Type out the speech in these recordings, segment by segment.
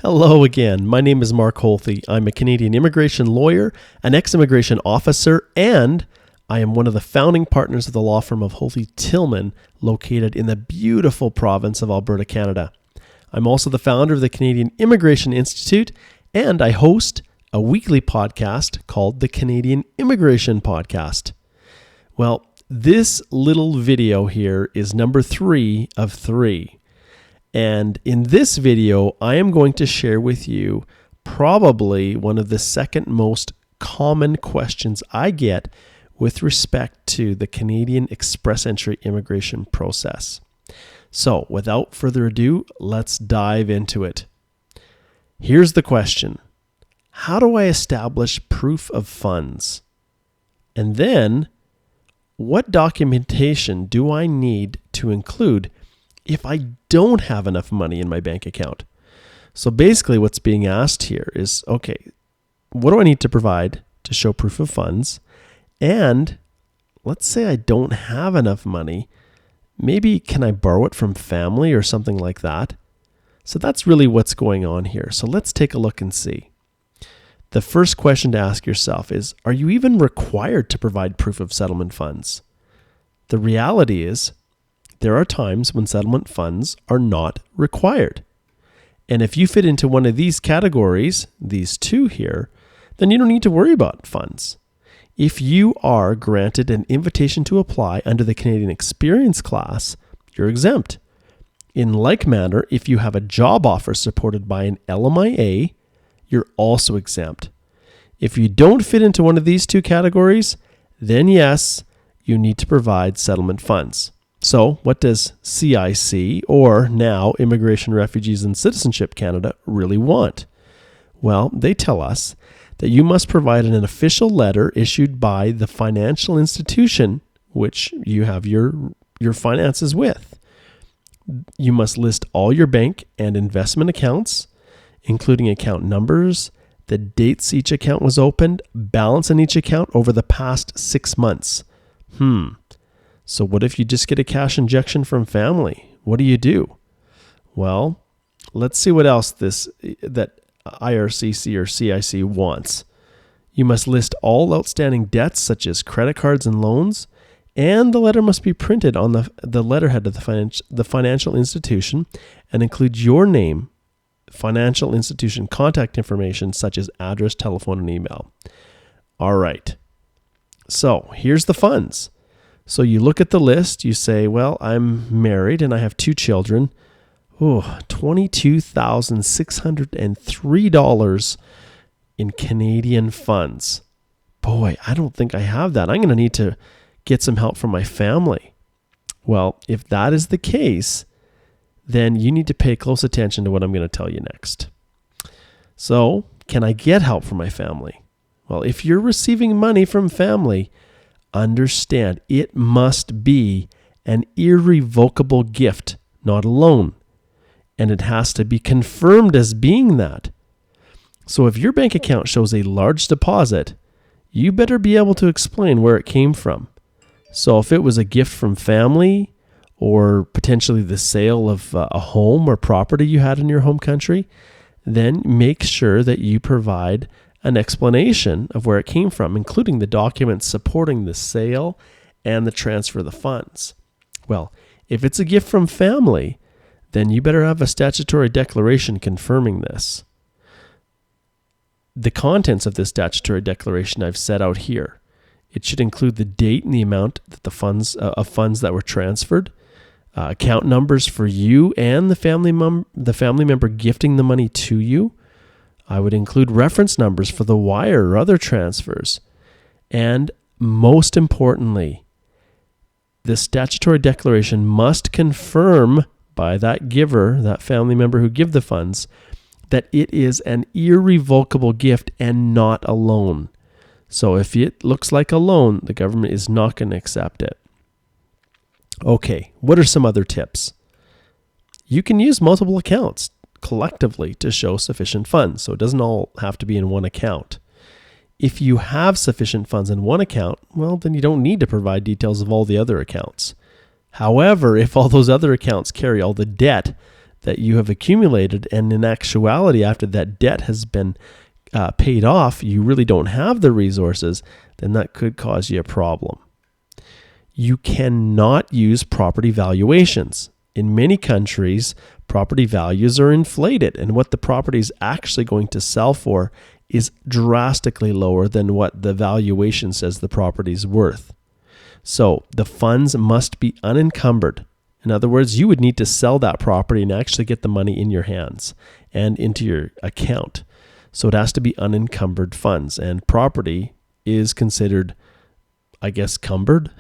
Hello again. My name is Mark Holthe. I'm a Canadian immigration lawyer, an ex-immigration officer, and I am one of the founding partners of the law firm of Holthe Tillman, located in the beautiful province of Alberta, Canada. I'm also the founder of the Canadian Immigration Institute, and I host a weekly podcast called the Canadian Immigration Podcast. Well, this little video here is number 3 of 3. And in this video, I am going to share with you probably one of the second most common questions I get with respect to the Canadian express entry immigration process. So without further ado, let's dive into it. Here's the question. How do I establish proof of funds? And then, what documentation do I need to include if I don't have enough money in my bank account? So basically what's being asked here is, okay, what do I need to provide to show proof of funds? And let's say I don't have enough money. Maybe can I borrow it from family or something like that? So that's really what's going on here. So let's take a look and see. The first question to ask yourself is, are you even required to provide proof of settlement funds? The reality is, there are times when settlement funds are not required. And if you fit into one of these categories, these two here, then you don't need to worry about funds. If you are granted an invitation to apply under the Canadian Experience class, you're exempt. In like manner, if you have a job offer supported by an LMIA, you're also exempt. If you don't fit into one of these two categories, then yes, you need to provide settlement funds. So what does CIC, or now Immigration, Refugees and Citizenship Canada, really want? Well, they tell us that you must provide an official letter issued by the financial institution which you have your finances with. You must list all your bank and investment accounts, including account numbers, the dates each account was opened, balance in each account over the past 6 months. So what if you just get a cash injection from family? What do you do? Well, let's see what else that IRCC or CIC wants. You must list all outstanding debts such as credit cards and loans, and the letter must be printed on the letterhead of the financial institution and include your name, financial institution contact information such as address, telephone, and email. All right. So here's the funds. So you look at the list, you say, well, I'm married and I have 2 children. $22,603 in Canadian funds. Boy, I don't think I have that. I'm going to need to get some help from my family. Well, if that is the case, then you need to pay close attention to what I'm going to tell you next. So, can I get help from my family? Well, if you're receiving money from family, understand it must be an irrevocable gift, not a loan. And it has to be confirmed as being that. So if your bank account shows a large deposit, you better be able to explain where it came from. So if it was a gift from family or potentially the sale of a home or property you had in your home country, then make sure that you provide an explanation of where it came from, including the documents supporting the sale and the transfer of the funds. Well, if it's a gift from family, then you better have a statutory declaration confirming this. The contents of this statutory declaration I've set out here. It should include the date and the amount that the funds that were transferred, account numbers for you and the family member gifting the money to you. I would include reference numbers for the wire or other transfers. And most importantly, the statutory declaration must confirm by that giver, that family member who give the funds, that it is an irrevocable gift and not a loan. So if it looks like a loan, the government is not going to accept it. Okay, what are some other tips? You can use multiple accounts collectively to show sufficient funds. So it doesn't all have to be in one account. If you have sufficient funds in one account, well, then you don't need to provide details of all the other accounts. However, if all those other accounts carry all the debt that you have accumulated, and in actuality, after that debt has been paid off, you really don't have the resources, then that could cause you a problem. You cannot use property valuations. In many countries, property values are inflated, and what the property is actually going to sell for is drastically lower than what the valuation says the property is worth. So the funds must be unencumbered. In other words, you would need to sell that property and actually get the money in your hands and into your account. So it has to be unencumbered funds, and property is considered, I guess, cumbered.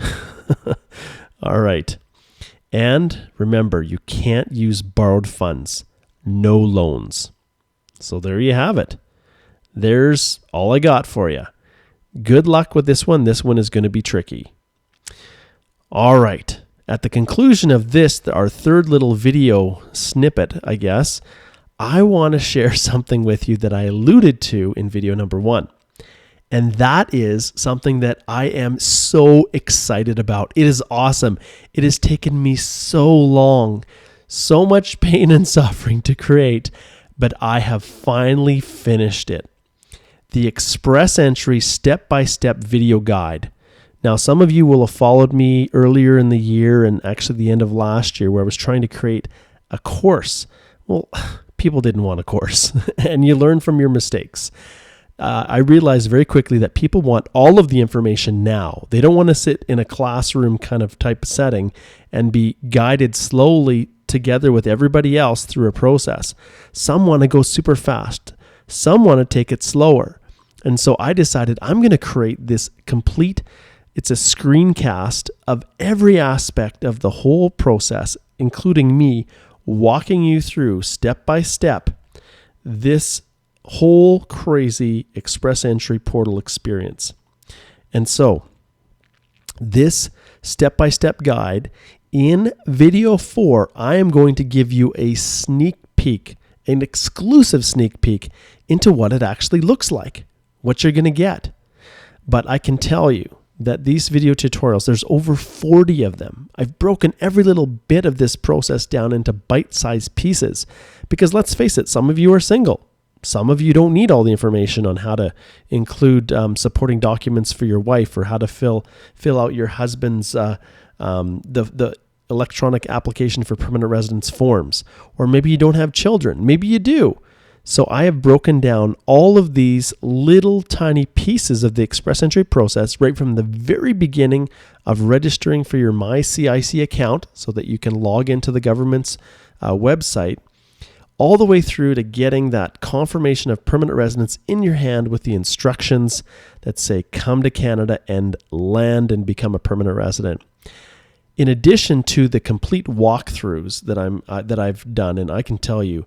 All right. And remember, you can't use borrowed funds, no loans. So there you have it. There's all I got for you. Good luck with this one. This one is going to be tricky. All right. At the conclusion of this, our third little video snippet, I guess, I want to share something with you that I alluded to in video number 1. And that is something that I am so excited about. It is awesome. It has taken me so long, so much pain and suffering to create, but I have finally finished it. The Express Entry step-by-step video guide. Now, some of you will have followed me earlier in the year and actually the end of last year where I was trying to create a course. Well, people didn't want a course, and you learn from your mistakes. I realized very quickly that people want all of the information now. They don't want to sit in a classroom kind of type setting and be guided slowly together with everybody else through a process. Some want to go super fast. Some want to take it slower. And so I decided I'm going to create this complete, it's a screencast of every aspect of the whole process, including me walking you through step by step this whole crazy Express Entry portal experience. And so this step-by-step guide in video 4, I am going to give you a sneak peek, an exclusive sneak peek into what it actually looks like, what you're going to get. But I can tell you that these video tutorials, there's over 40 of them. I've broken every little bit of this process down into bite-sized pieces because let's face it, some of you are single. Some of you don't need all the information on how to include supporting documents for your wife or how to fill out your husband's the electronic application for permanent residence forms. Or maybe you don't have children. Maybe you do. So I have broken down all of these little tiny pieces of the Express Entry process right from the very beginning of registering for your MyCIC account so that you can log into the government's website, all the way through to getting that confirmation of permanent residence in your hand with the instructions that say come to Canada and land and become a permanent resident. In addition to the complete walkthroughs that I've done, and I can tell you,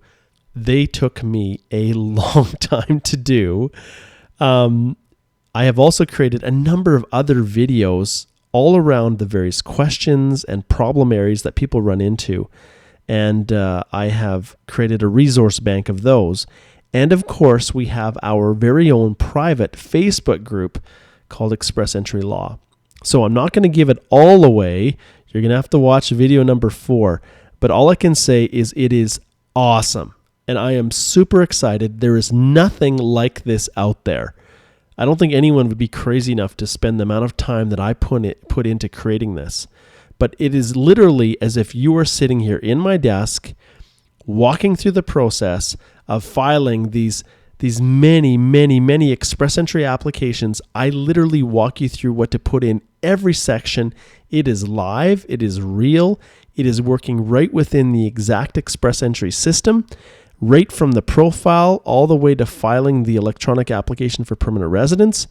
they took me a long time to do. I have also created a number of other videos all around the various questions and problem areas that people run into. And I have created a resource bank of those. And of course, we have our very own private Facebook group called Express Entry Law. So I'm not going to give it all away. You're going to have to watch video number 4. But all I can say is it is awesome. And I am super excited. There is nothing like this out there. I don't think anyone would be crazy enough to spend the amount of time that I put into creating this. But it is literally as if you are sitting here in my desk, walking through the process of filing these many, many, many Express Entry applications. I literally walk you through what to put in every section. It is live. It is real. It is working right within the exact Express Entry system, right from the profile all the way to filing the electronic application for permanent residence,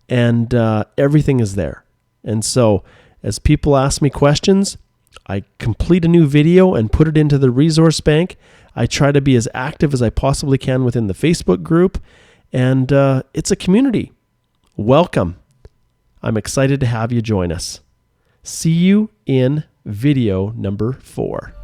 and everything is there. And so as people ask me questions, I complete a new video and put it into the resource bank. I try to be as active as I possibly can within the Facebook group, and it's a community. Welcome. I'm excited to have you join us. See you in video number 4.